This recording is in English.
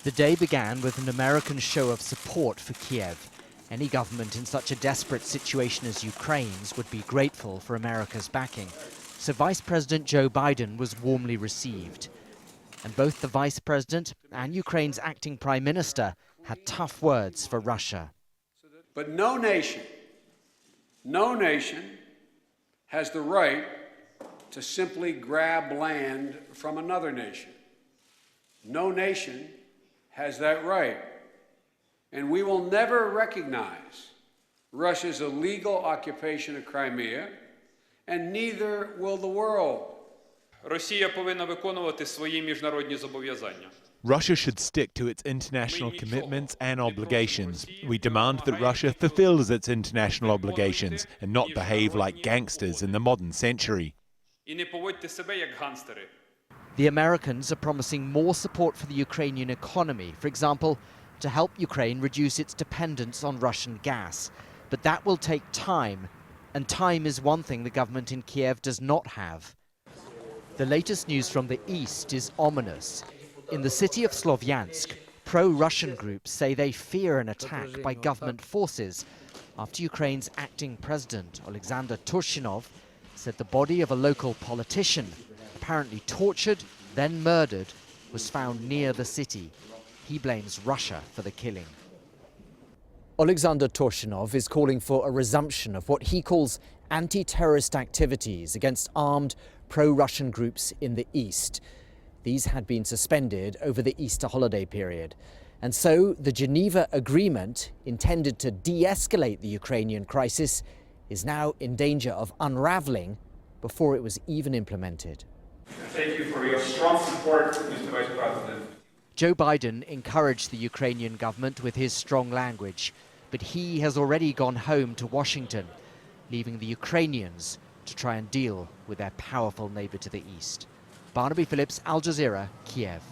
The day began with an American show of support for Kiev. Any government in such a desperate situation as Ukraine's would be grateful for America's backing. So Vice President Joe Biden was warmly received. And both the Vice President and Ukraine's acting Prime Minister had tough words for Russia. But no nation has the right to simply grab land from another nation. No nation has that right. And we will never recognize Russia's illegal occupation of Crimea, and neither will the world. Росія повинна виконувати свої міжнародні зобов'язання. Russia should stick to its international commitments and obligations. We demand that Russia fulfills its international obligations and not behave like gangsters in the modern century. І не поводьте себе як ганстери. The Americans are promising more support for the Ukrainian economy, for example, to help Ukraine reduce its dependence on Russian gas. But that will take time, and time is one thing the government in Kiev does not have. The latest news from the east is ominous. In the city of Slovyansk, pro-Russian groups say they fear an attack by government forces after Ukraine's acting president, Oleksander Turchinov, said the body of a local politician, apparently tortured, then murdered, was found near the city. He blames Russia for the killing. Oleksander Turchinov is calling for a resumption of what he calls anti-terrorist activities against armed pro-Russian groups in the east. These had been suspended over the Easter holiday period. And so the Geneva Agreement, intended to de-escalate the Ukrainian crisis, is now in danger of unraveling before it was even implemented. Thank you for your strong support, Mr. Vice President. Joe Biden encouraged the Ukrainian government with his strong language, but he has already gone home to Washington, leaving the Ukrainians to try and deal with their powerful neighbor to the east. Barnaby, Phillips, Al Jazeera, Kiev.